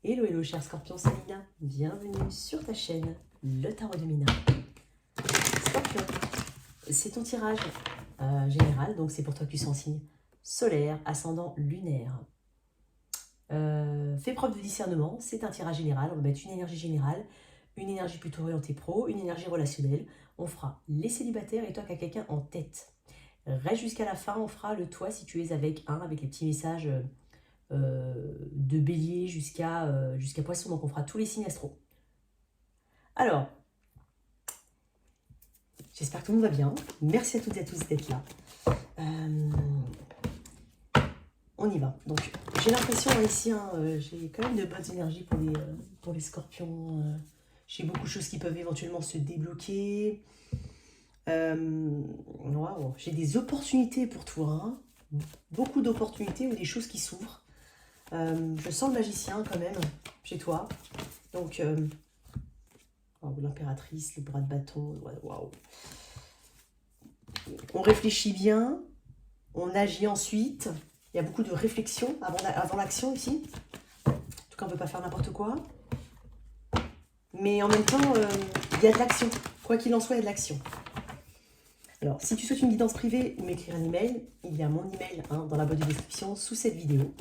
Hello, hello, cher Scorpion, c'est Mina. Bienvenue sur ta chaîne, le tarot de Mina. Scorpion, c'est ton tirage général, donc c'est pour toi que tu sens signe solaire, ascendant lunaire. Fais preuve de discernement, c'est un tirage général. On va mettre une énergie générale, une énergie plutôt orientée pro, une énergie relationnelle. On fera les célibataires et toi qui as quelqu'un en tête. Reste jusqu'à la fin, on fera le toi si tu es avec les petits messages de bélier jusqu'à poisson. Donc on fera tous les signes astro. Alors, j'espère que tout le monde va bien. Merci à toutes et à tous d'être là. On y va. Donc, j'ai l'impression ici, j'ai quand même de bonnes énergies pour les scorpions. J'ai beaucoup de choses qui peuvent éventuellement se débloquer. Wow. J'ai des opportunités pour toi. Hein. Beaucoup d'opportunités ou des choses qui s'ouvrent. Je sens le magicien quand même chez toi. Donc, l'impératrice, le bras de bâton. Waouh. On réfléchit bien. On agit ensuite. Il y a beaucoup de réflexion avant l'action ici. En tout cas, on ne peut pas faire n'importe quoi. Mais en même temps, il y a de l'action. Quoi qu'il en soit, il y a de l'action. Alors, si tu souhaites une guidance privée ou m'écrire un email, il y a mon email dans la boîte de description sous cette vidéo.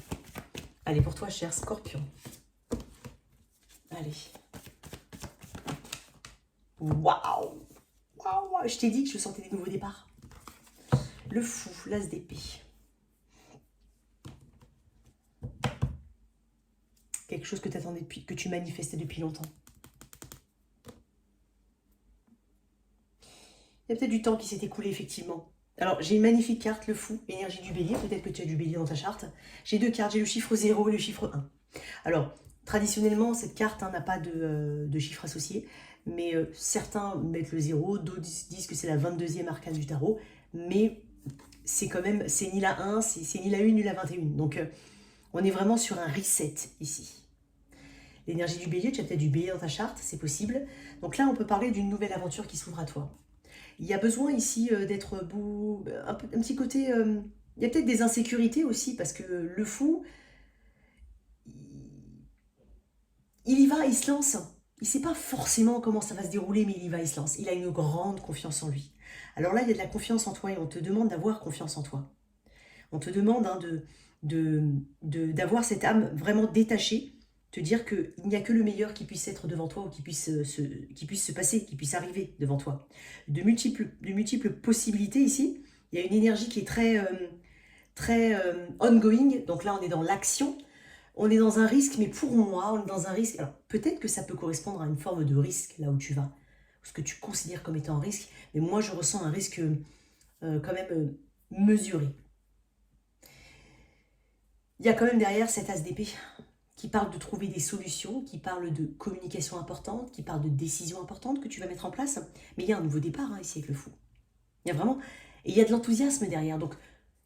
Allez, pour toi, cher Scorpion. Allez. Waouh! Waouh! Je t'ai dit que je sentais des nouveaux départs. Le fou, l'as d'épée. Quelque chose que tu attendais depuis, que tu manifestais depuis longtemps. Il y a peut-être du temps qui s'est écoulé, effectivement. Alors, j'ai une magnifique carte, le fou, énergie du bélier. Peut-être que tu as du bélier dans ta charte. J'ai deux cartes, j'ai le chiffre 0 et le chiffre 1. Alors, traditionnellement, cette carte n'a pas de chiffre associé. Mais certains mettent le 0, d'autres disent que c'est la 22e arcane du tarot. Mais c'est quand même, c'est ni la 1, c'est ni la 1, ni la 21. Donc, on est vraiment sur un reset ici. L'énergie du bélier, tu as peut-être du bélier dans ta charte, c'est possible. Donc là, on peut parler d'une nouvelle aventure qui s'ouvre à toi. Il y a besoin ici d'être beau, un petit côté... il y a peut-être des insécurités aussi, parce que le fou, il y va, il se lance. Il ne sait pas forcément comment ça va se dérouler, mais il y va, il se lance. Il a une grande confiance en lui. Alors là, il y a de la confiance en toi et on te demande d'avoir confiance en toi. On te demande d'avoir cette âme vraiment détachée, te dire qu'il n'y a que le meilleur qui puisse être devant toi ou qui puisse se passer, qui puisse arriver devant toi. De multiples possibilités ici. Il y a une énergie qui est très ongoing. Donc là, on est dans l'action. On est dans un risque, mais pour moi, on est dans un risque. Alors, peut-être que ça peut correspondre à une forme de risque, là où tu vas. Ce que tu considères comme étant un risque. Mais moi, je ressens un risque quand même mesuré. Il y a quand même derrière cet as d'épée qui parle de trouver des solutions, qui parle de communication importante, qui parle de décisions importantes que tu vas mettre en place. Mais il y a un nouveau départ ici avec le fou. Il y a vraiment... Et il y a de l'enthousiasme derrière. Donc,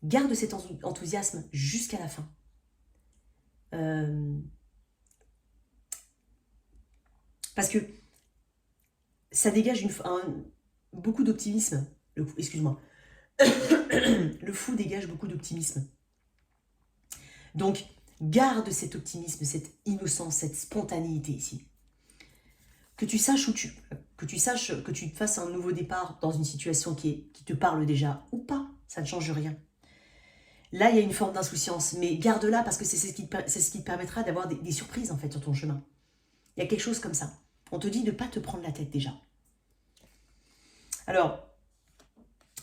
garde cet enthousiasme jusqu'à la fin. Parce que ça dégage beaucoup d'optimisme. Excuse-moi. Le fou dégage beaucoup d'optimisme. Donc, garde cet optimisme, cette innocence, cette spontanéité ici. Que tu saches que tu fasses un nouveau départ dans une situation qui te parle déjà ou pas, ça ne change rien. Là, il y a une forme d'insouciance, mais garde-la parce que c'est ce qui te permettra d'avoir des surprises en fait sur ton chemin. Il y a quelque chose comme ça. On te dit de ne pas te prendre la tête déjà. Alors,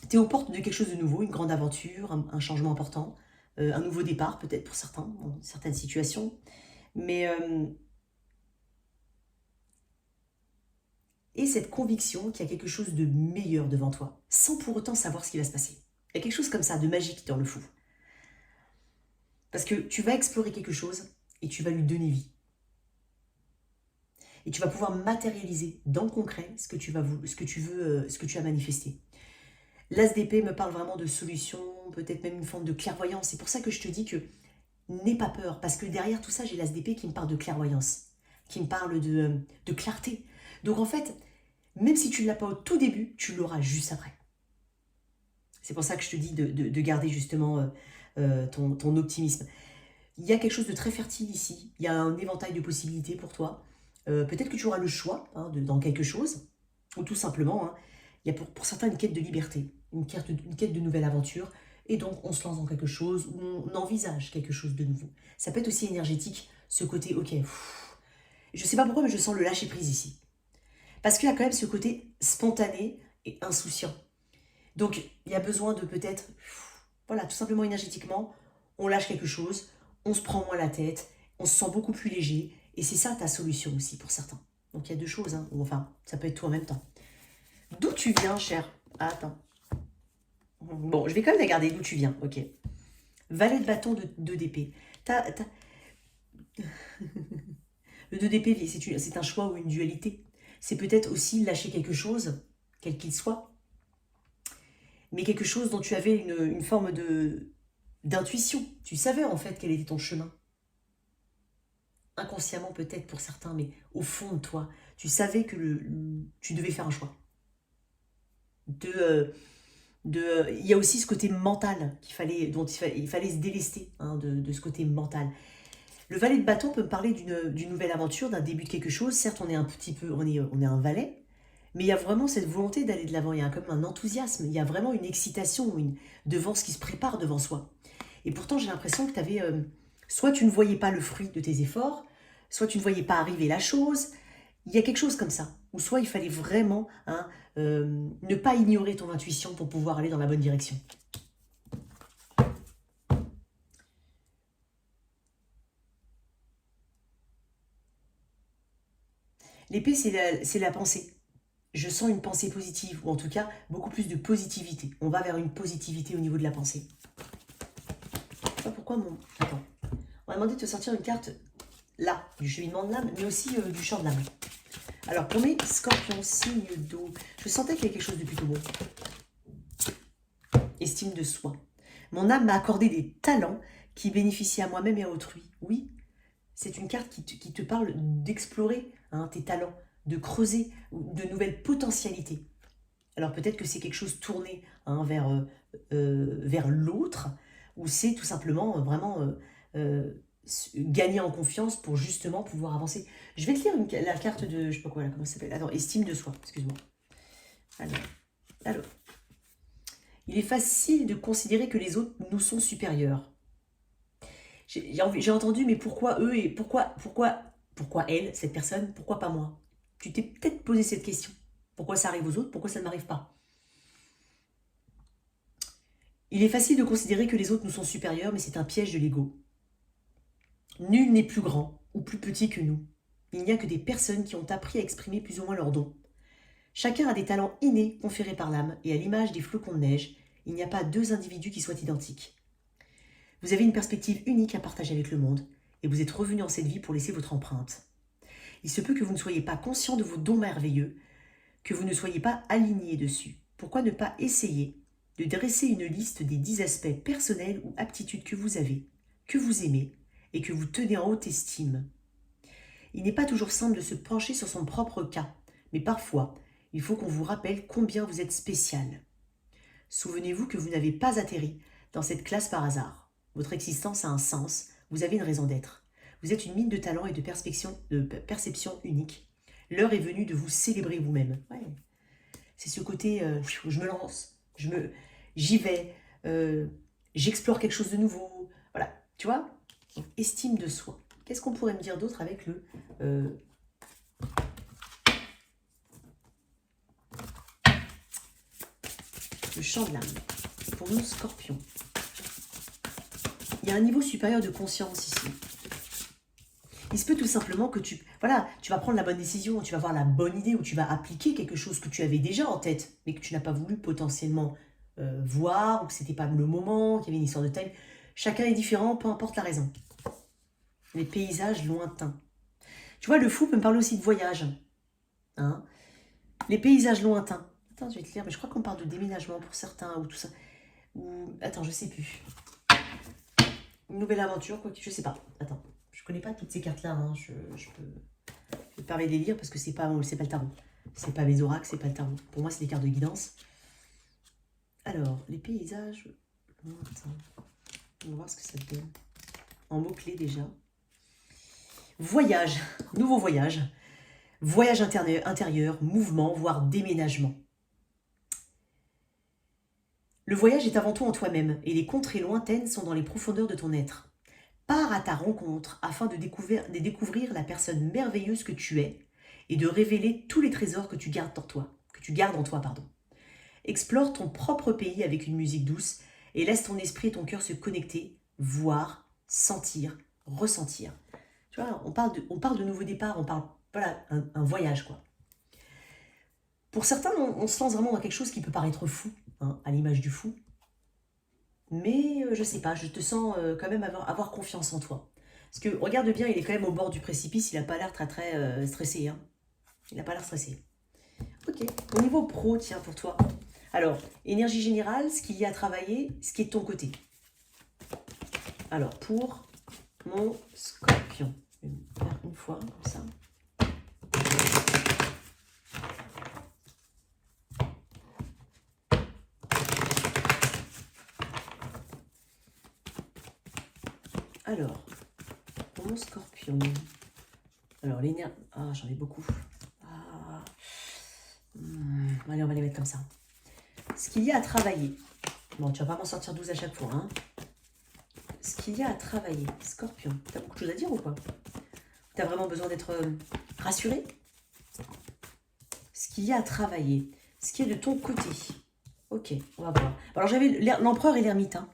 tu es aux portes de quelque chose de nouveau, une grande aventure, un changement important, un nouveau départ peut-être pour certains, dans certaines situations. Mais... et cette conviction qu'il y a quelque chose de meilleur devant toi, sans pour autant savoir ce qui va se passer. Il y a quelque chose comme ça, de magique dans le fou. Parce que tu vas explorer quelque chose et tu vas lui donner vie. Et tu vas pouvoir matérialiser dans le concret ce que tu as manifesté. L'as d'épée me parle vraiment de solution, peut-être même une forme de clairvoyance. C'est pour ça que je te dis que n'aie pas peur. Parce que derrière tout ça, j'ai l'as d'épée qui me parle de clairvoyance, qui me parle de clarté. Donc en fait, même si tu ne l'as pas au tout début, tu l'auras juste après. C'est pour ça que je te dis de garder justement ton optimisme. Il y a quelque chose de très fertile ici. Il y a un éventail de possibilités pour toi. Peut-être que tu auras le choix hein, dans quelque chose. Ou tout simplement, hein, il y a pour certains une quête de liberté. Une quête de nouvelle aventure. Et donc, on se lance dans quelque chose ou on envisage quelque chose de nouveau. Ça peut être aussi énergétique, ce côté, ok, je ne sais pas pourquoi, mais je sens le lâcher-prise ici. Parce qu'il y a quand même ce côté spontané et insouciant. Donc, il y a besoin de peut-être, voilà, tout simplement énergétiquement, on lâche quelque chose, on se prend moins la tête, on se sent beaucoup plus léger. Et c'est ça ta solution aussi pour certains. Donc, il y a deux choses, hein, ou enfin, ça peut être tout en même temps. D'où tu viens, cher? Ah, attends. Bon, je vais quand même la garder. D'où tu viens, ok. Valet de bâton de 2 d'épée. Le 2 d'épée, c'est un choix ou une dualité. C'est peut-être aussi lâcher quelque chose, quel qu'il soit, mais quelque chose dont tu avais une forme d'intuition. Tu savais en fait quel était ton chemin. Inconsciemment peut-être pour certains, mais au fond de toi, tu savais que tu devais faire un choix. Il y a aussi ce côté mental dont il fallait se délester hein, de ce côté mental. Le valet de bâton peut me parler d'une nouvelle aventure, d'un début de quelque chose. Certes, on est un petit peu, on est un valet, mais il y a vraiment cette volonté d'aller de l'avant. Il y a comme un enthousiasme, il y a vraiment une excitation devant ce qui se prépare devant soi. Et pourtant, j'ai l'impression que tu avais, soit tu ne voyais pas le fruit de tes efforts, soit tu ne voyais pas arriver la chose. Il y a quelque chose comme ça. Ou soit il fallait vraiment hein, ne pas ignorer ton intuition pour pouvoir aller dans la bonne direction. L'épée, c'est la pensée. Je sens une pensée positive, ou en tout cas, beaucoup plus de positivité. On va vers une positivité au niveau de la pensée. Je sais pas pourquoi mon... Attends. On m'a demandé de te sortir une carte, là, du cheminement de l'âme, mais aussi du champ de l'âme. Alors, pour mes scorpions, signe d'eau, je sentais qu'il y avait quelque chose de plutôt beau. Estime de soi. Mon âme m'a accordé des talents qui bénéficient à moi-même et à autrui. Oui, c'est une carte qui te parle d'explorer hein, tes talents, de creuser de nouvelles potentialités. Alors peut-être que c'est quelque chose tourné hein, vers l'autre, ou c'est tout simplement vraiment gagner en confiance pour justement pouvoir avancer. Je vais te lire la carte de, je sais pas quoi, là, comment ça s'appelle. Attends, estime de soi, excuse-moi. Alors, il est facile de considérer que les autres nous sont supérieurs. J'ai entendu, mais pourquoi eux et pourquoi elle, cette personne, pourquoi pas moi? Tu t'es peut-être posé cette question. Pourquoi ça arrive aux autres, pourquoi ça ne m'arrive pas? Il est facile de considérer que les autres nous sont supérieurs, mais c'est un piège de l'ego. Nul n'est plus grand ou plus petit que nous. Il n'y a que des personnes qui ont appris à exprimer plus ou moins leurs dons. Chacun a des talents innés conférés par l'âme, et à l'image des flocons de neige, il n'y a pas deux individus qui soient identiques. Vous avez une perspective unique à partager avec le monde, et vous êtes revenu en cette vie pour laisser votre empreinte. Il se peut que vous ne soyez pas conscient de vos dons merveilleux, que vous ne soyez pas aligné dessus. Pourquoi ne pas essayer de dresser une liste des 10 aspects personnels ou aptitudes que vous avez, que vous aimez et que vous tenez en haute estime? Il n'est pas toujours simple de se pencher sur son propre cas, mais parfois, il faut qu'on vous rappelle combien vous êtes spécial. Souvenez-vous que vous n'avez pas atterri dans cette classe par hasard. Votre existence a un sens, vous avez une raison d'être. Vous êtes une mine de talent et de perception unique. L'heure est venue de vous célébrer vous-même. Ouais. C'est ce côté, je me lance, j'y vais, j'explore quelque chose de nouveau. Voilà, tu vois? Donc, estime de soi. Qu'est-ce qu'on pourrait me dire d'autre avec le champ de l'âme? Pour nous, scorpions. Il y a un niveau supérieur de conscience ici. Il se peut tout simplement que tu vas prendre la bonne décision, tu vas avoir la bonne idée ou tu vas appliquer quelque chose que tu avais déjà en tête, mais que tu n'as pas voulu potentiellement voir, ou que c'était pas le moment, qu'il y avait une histoire de time. Chacun est différent, peu importe la raison. Les paysages lointains. Tu vois, le fou peut me parler aussi de voyage. Hein, les paysages lointains. Attends, je vais te lire, mais je crois qu'on parle de déménagement pour certains, ou tout ça. Ou, attends, je sais plus. Une nouvelle aventure, quoi, je sais pas. Attends. Je connais pas toutes ces cartes-là, hein. Je me permets de les lire parce que c'est pas le tarot. C'est pas mes oracles, c'est pas le tarot. Pour moi, c'est des cartes de guidance. Alors, les paysages lointains. On va voir ce que ça donne. en mots-clés déjà. Voyage, nouveau voyage. Voyage intérieur, mouvement, voire déménagement. Le voyage est avant tout en toi-même et les contrées lointaines sont dans les profondeurs de ton être. Pars à ta rencontre afin de découvrir la personne merveilleuse que tu es et de révéler tous les trésors que tu gardes en toi, pardon. Explore ton propre pays avec une musique douce et laisse ton esprit et ton cœur se connecter, voir, sentir, ressentir. Tu vois, on parle de nouveau départ, on parle, voilà, un voyage, quoi. Pour certains, on se lance vraiment dans quelque chose qui peut paraître fou, hein, à l'image du fou. Mais je sais pas, je te sens quand même avoir confiance en toi. Parce que regarde bien, il est quand même au bord du précipice, il n'a pas l'air très stressé. Hein. Il n'a pas l'air stressé. Ok, au niveau pro, tiens, pour toi. Alors, énergie générale, ce qu'il y a à travailler, ce qui est de ton côté. Alors, pour mon scorpion, je vais me faire une fois, comme ça. Alors, pour mon scorpion. Alors, l'énergie... Ah, j'en ai beaucoup. Ah. Allez, on va les mettre comme ça. Ce qu'il y a à travailler. Bon, tu vas pas m'en sortir 12 à chaque fois. Hein. Ce qu'il y a à travailler. Scorpion, t'as beaucoup de choses à dire ou quoi? T'as vraiment besoin d'être rassuré? Ce qu'il y a à travailler. Ce qui est de ton côté. Ok, on va voir. Alors, j'avais l'empereur et l'ermite. Hein.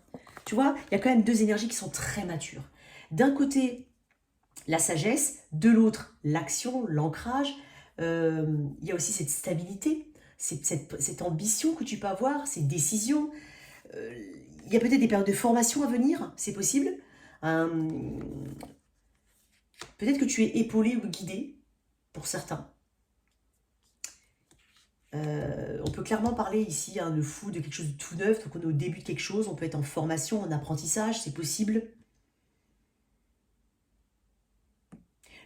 Tu vois, il y a quand même deux énergies qui sont très matures. D'un côté, la sagesse. De l'autre, l'action, l'ancrage. Il y a aussi cette stabilité. Cette ambition que tu peux avoir, ces décisions. Il y a peut-être des périodes de formation à venir, c'est possible. Peut-être que tu es épaulé ou guidé, pour certains. On peut clairement parler ici de fou, de quelque chose de tout neuf. Donc on est au début de quelque chose, on peut être en formation, en apprentissage, c'est possible.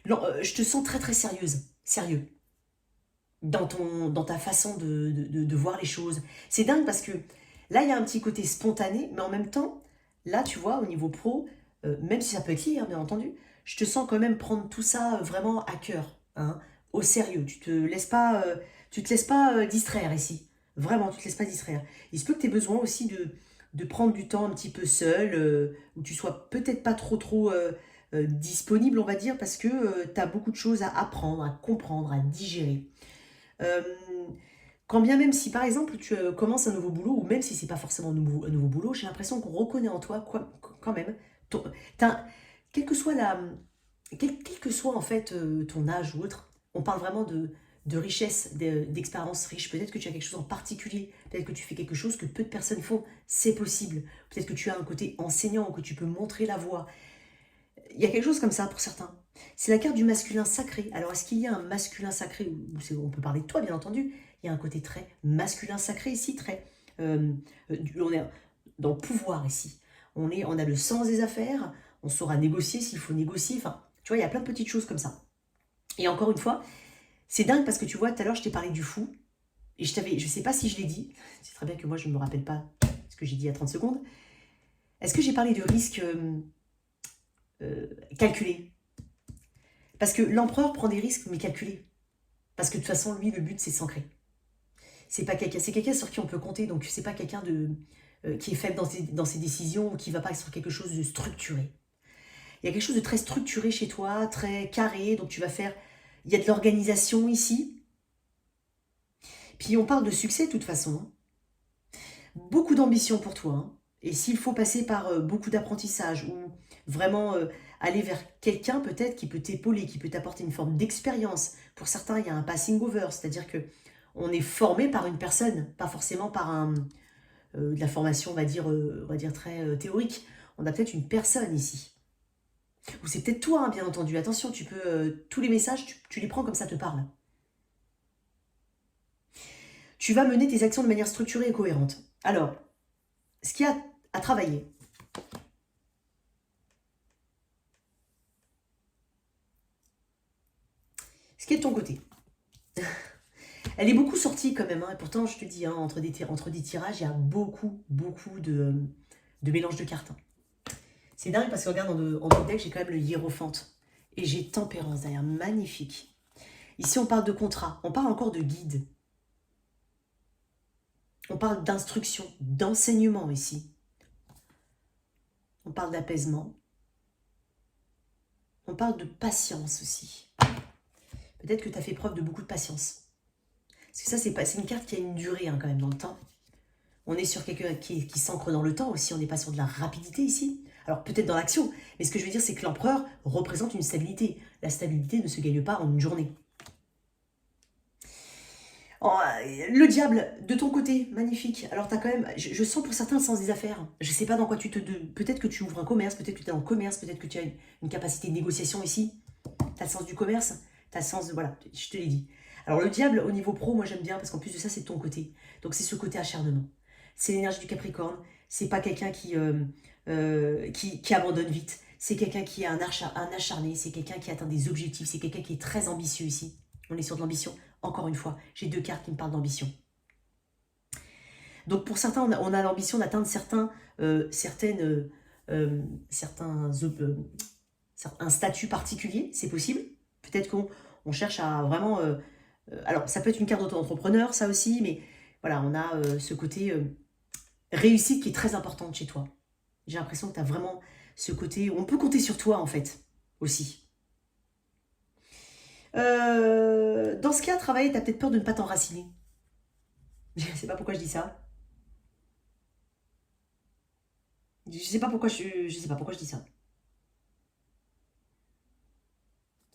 Non, je te sens très sérieuse, sérieux. Dans ta façon de voir les choses. C'est dingue parce que là, il y a un petit côté spontané, mais en même temps, là, tu vois, au niveau pro, même si ça peut être lié, hein, bien entendu, je te sens quand même prendre tout ça vraiment à cœur, hein, au sérieux. Tu te laisses pas distraire ici. Vraiment, tu te laisses pas distraire. Il se peut que tu aies besoin aussi de prendre du temps un petit peu seul, où tu sois peut-être pas trop disponible, on va dire, parce que tu as beaucoup de choses à apprendre, à comprendre, à digérer. Euh, Quand bien même si par exemple tu commences un nouveau boulot, ou même si c'est pas forcément un nouveau boulot, j'ai l'impression qu'on reconnaît en toi quand même, ton- quelle que soit quel que soit en fait ton âge ou autre, on parle vraiment de richesse, d'expérience riche. Peut-être que tu as quelque chose en particulier, peut-être que tu fais quelque chose que peu de personnes font, c'est possible. Peut-être que tu as un côté enseignant, que tu peux montrer la voie. Il y a quelque chose comme ça pour certains. C'est la carte du masculin sacré. Alors, est-ce qu'il y a un masculin sacré? On peut parler de toi, bien entendu. Il y a un côté très masculin sacré ici, on est dans le pouvoir ici. On a le sens des affaires, on saura négocier s'il faut négocier. Enfin, tu vois, il y a plein de petites choses comme ça. Et encore une fois, c'est dingue parce que tu vois, tout à l'heure, je t'ai parlé du fou. Et je sais pas si je l'ai dit. C'est très bien que moi, je ne me rappelle pas ce que j'ai dit il y a 30 secondes. Est-ce que j'ai parlé de risque calculé? Parce que l'empereur prend des risques, mais calculés. Parce que de toute façon, lui, le but, c'est de s'ancrer. C'est quelqu'un sur qui on peut compter, donc c'est pas quelqu'un qui est faible dans ses décisions, ou qui va pas sur quelque chose de structuré. Il y a quelque chose de très structuré chez toi, très carré, donc tu vas faire... Il y a de l'organisation ici. Puis on parle de succès de toute façon. Beaucoup d'ambition pour toi. Hein. Et s'il faut passer par beaucoup d'apprentissage, ou vraiment aller vers quelqu'un peut-être qui peut t'épauler, qui peut t'apporter une forme d'expérience. Pour certains, il y a un passing over, c'est-à-dire que on est formé par une personne, pas forcément par de la formation, on va dire très théorique. On a peut-être une personne ici. Ou c'est peut-être toi, hein, bien entendu. Attention, tu peux tous les messages, tu les prends comme ça te parle. Tu vas mener tes actions de manière structurée et cohérente. Alors, ce qu'il y a à travailler. Ce qui est de ton côté. Elle est beaucoup sortie quand même, hein, et pourtant je te dis, hein, entre des tirages, il y a beaucoup de mélange de cartes. Hein. C'est dingue parce que regarde, en deck, j'ai quand même le hiérophante. Et j'ai tempérance derrière, magnifique. Ici, on parle de contrat, on parle encore de guide. On parle d'instruction, d'enseignement ici. On parle d'apaisement. On parle de patience aussi. Peut-être que tu as fait preuve de beaucoup de patience. Parce que ça, c'est une carte qui a une durée hein, quand même dans le temps. On est sur quelqu'un qui s'ancre dans le temps aussi. On n'est pas sur de la rapidité ici. Alors peut-être dans l'action. Mais ce que je veux dire, c'est que l'empereur représente une stabilité. La stabilité ne se gagne pas en une journée. Oh, le diable, de ton côté, magnifique. Alors, tu as quand même, je sens pour certains le sens des affaires. Je sais pas dans quoi tu te... Peut-être que tu ouvres un commerce, peut-être que tu es dans le commerce, peut-être que tu as une capacité de négociation ici. Tu as le sens du commerce, tu as le sens de... Voilà, je te l'ai dit. Alors, le diable, au niveau pro, moi j'aime bien, parce qu'en plus de ça, c'est de ton côté. Donc, c'est ce côté acharnement. C'est l'énergie du Capricorne. C'est pas quelqu'un qui abandonne vite. C'est quelqu'un qui est un acharné. C'est quelqu'un qui atteint des objectifs. C'est quelqu'un qui est très ambitieux ici. On est sur de l'ambition. Encore une fois, j'ai deux cartes qui me parlent d'ambition. Donc pour certains, on a l'ambition d'atteindre un statut particulier, c'est possible. Peut-être qu'on cherche à vraiment... alors ça peut être une carte d'auto-entrepreneur, ça aussi, mais voilà, on a ce côté réussite qui est très importante chez toi. J'ai l'impression que tu as vraiment ce côté... On peut compter sur toi en fait, aussi. Dans ce cas, travailler, tu as peut-être peur de ne pas t'enraciner. Je ne sais pas pourquoi je dis ça. Je sais pas pourquoi je sais pas pourquoi je dis ça.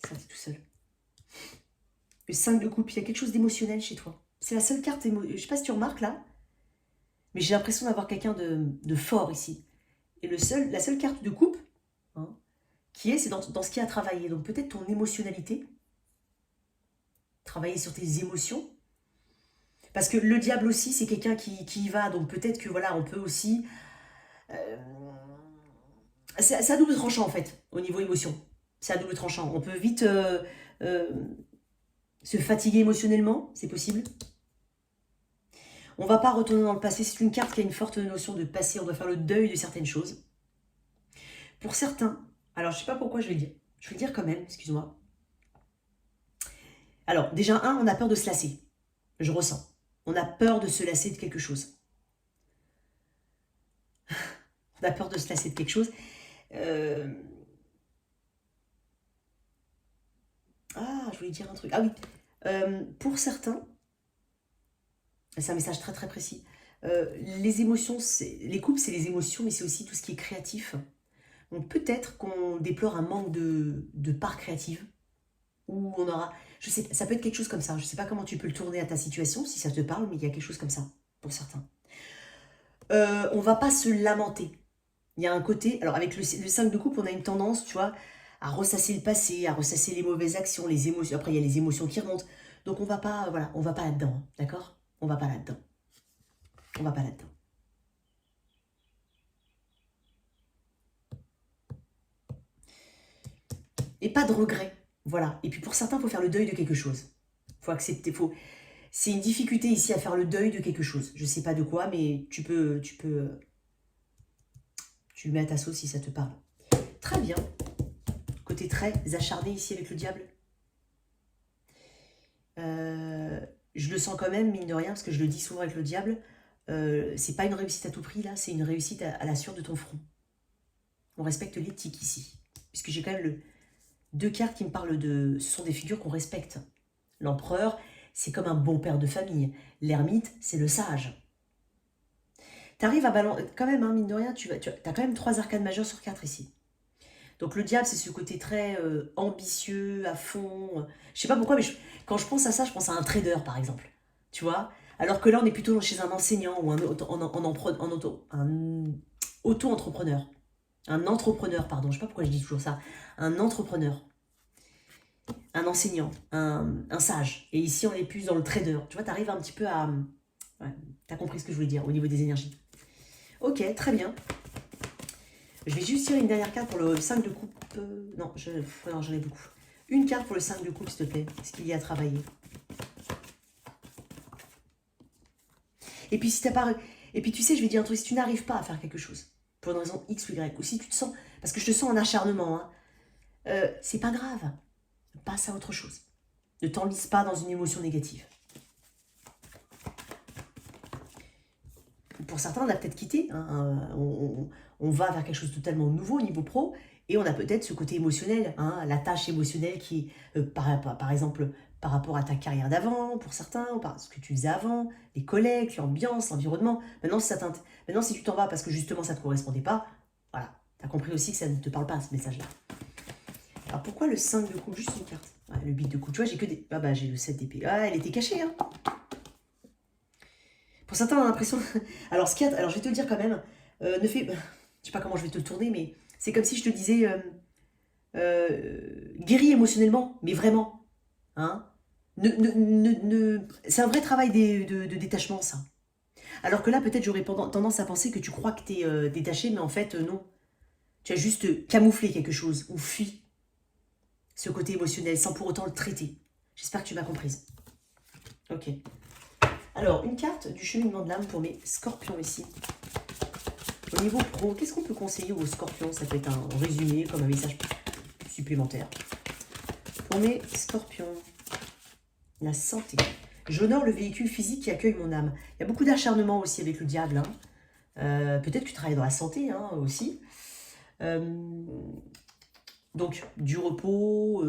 Ça, c'est tout seul. Le 5 de coupe, il y a quelque chose d'émotionnel chez toi. C'est la seule carte, je sais pas si tu remarques là, mais j'ai l'impression d'avoir quelqu'un de fort ici. Et la seule carte de coupe, hein, c'est dans ce qui a travaillé. Donc peut-être ton émotionnalité, travailler sur tes émotions. Parce que le diable aussi, c'est quelqu'un qui y va. Donc peut-être que voilà, on peut aussi... c'est à double tranchant en fait, au niveau émotion. C'est à double tranchant. On peut vite se fatiguer émotionnellement, c'est possible. On ne va pas retourner dans le passé. C'est une carte qui a une forte notion de passé. On doit faire le deuil de certaines choses. Pour certains, alors je ne sais pas pourquoi je vais le dire. Je vais le dire quand même, excuse-moi. Alors, déjà, on a peur de se lasser. Je ressens. On a peur de se lasser de quelque chose. On a peur de se lasser de quelque chose. Ah, je voulais dire un truc. Ah oui. Pour certains, c'est un message très très précis. Les émotions, les couples, c'est les émotions, mais c'est aussi tout ce qui est créatif. Donc peut-être qu'on déplore un manque de part créative. Ou on aura... Je sais, ça peut être quelque chose comme ça. Je ne sais pas comment tu peux le tourner à ta situation, si ça te parle, mais il y a quelque chose comme ça, pour certains. On ne va pas se lamenter. Il y a un côté... Alors avec le 5 de coupe, on a une tendance, tu vois, à ressasser le passé, à ressasser les mauvaises actions, les émotions. Après, il y a les émotions qui remontent. Donc on va pas, voilà, on va pas là-dedans, d'accord? On va pas là-dedans. On va pas là-dedans. Et pas de regret, voilà. Et puis pour certains, il faut faire le deuil de quelque chose. Il faut accepter, c'est une difficulté ici à faire le deuil de quelque chose. Je sais pas de quoi, mais tu le mets à ta sauce si ça te parle. Très bien. Côté très acharné ici avec le diable. Je le sens quand même, mine de rien, parce que je le dis souvent avec le diable. C'est pas une réussite à tout prix, là. C'est une réussite à la sueur de ton front. On respecte l'éthique ici. Puisque j'ai quand même deux cartes qui me parlent de... Ce sont des figures qu'on respecte. L'empereur, c'est comme un bon père de famille. L'ermite, c'est le sage. Tu arrives à balancer... Quand même, hein, mine de rien, tu as quand même 3 arcanes majeures sur 4 ici. Donc le diable, c'est ce côté très ambitieux, à fond. Je sais pas pourquoi, mais quand je pense à ça, je pense à un trader, par exemple. Tu vois? Alors que là, on est plutôt chez un enseignant ou un auto-entrepreneur. Un entrepreneur, pardon. Je sais pas pourquoi je dis toujours ça. Un entrepreneur. Un enseignant. Un sage. Et ici, on est plus dans le trader. Tu vois, tu arrives un petit peu à... Ouais, tu as compris ce que je voulais dire au niveau des énergies. Ok, très bien. Je vais juste tirer une dernière carte pour le 5 de coupe. Non, j'en ai beaucoup. Une carte pour le 5 de coupe, s'il te plaît. Ce qu'il y a à travailler. Et puis, si t'as pas... Et puis, tu sais, je vais dire un truc. Si tu n'arrives pas à faire quelque chose, pour une raison X ou Y, ou si tu te sens parce que je te sens en acharnement, hein. C'est pas grave, passe à autre chose. Ne t'enlise pas dans une émotion négative. Pour certains, on a peut-être quitté, hein, on va vers quelque chose de totalement nouveau au niveau pro, et on a peut-être ce côté émotionnel, hein, la tâche émotionnelle qui, par exemple, par rapport à ta carrière d'avant, pour certains, ou par ce que tu faisais avant, les collègues, l'ambiance, l'environnement. Maintenant, maintenant, si tu t'en vas parce que justement ça ne te correspondait pas, voilà, tu as compris aussi que ça ne te parle pas, ce message-là. Alors pourquoi le 5 de coupe? Juste une carte. Ouais, le 8 de coupe, tu vois, j'ai que des... Ah bah j'ai le 7 d'épée. Ah, elle était cachée, hein. Pour certains, on a l'impression... Alors, alors, je vais te le dire quand même, ne fais... Je sais pas comment je vais te le tourner, mais c'est comme si je te disais... guéris émotionnellement, mais vraiment. Hein. C'est un vrai travail de détachement, ça. Alors que là, peut-être, j'aurais tendance à penser que tu crois que tu es détaché, mais en fait, non. Tu as juste camouflé quelque chose, ou fui ce côté émotionnel, sans pour autant le traiter. J'espère que tu m'as comprise. Ok. Alors, une carte du cheminement de l'âme pour mes scorpions ici. Au niveau pro, qu'est-ce qu'on peut conseiller aux scorpions? Ça peut être un résumé, comme un message supplémentaire. Pour mes scorpions, la santé. J'honore le véhicule physique qui accueille mon âme. Il y a beaucoup d'acharnement aussi avec le diable. Hein. Peut-être que tu travailles dans la santé hein, aussi. Donc, du repos,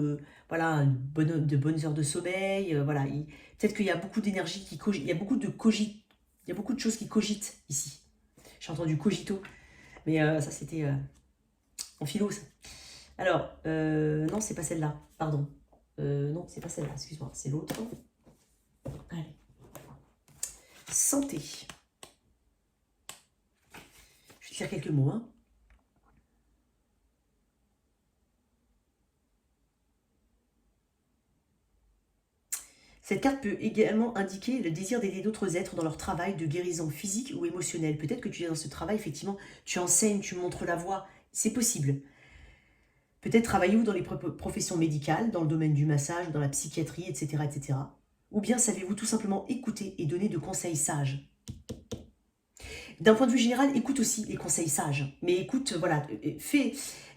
voilà, de bonnes heures de sommeil. Voilà. Peut-être qu'il y a beaucoup d'énergie qui cogite. Il y a beaucoup de choses qui cogitent ici. J'ai entendu cogito. Mais ça, c'était en philo, ça. Alors, non, c'est pas celle-là. Pardon. Non, c'est pas celle-là. Excuse-moi. C'est l'autre. Allez. Santé. Je vais te lire quelques mots. Hein. Cette carte peut également indiquer le désir d'aider d'autres êtres dans leur travail de guérison physique ou émotionnelle. Peut-être que tu es dans ce travail, effectivement, tu enseignes, tu montres la voie. C'est possible. Peut-être travaillez-vous dans les professions médicales, dans le domaine du massage, dans la psychiatrie, etc. etc. Ou bien savez-vous tout simplement écouter et donner de conseils sages. D'un point de vue général, écoute aussi les conseils sages. Mais écoute, voilà,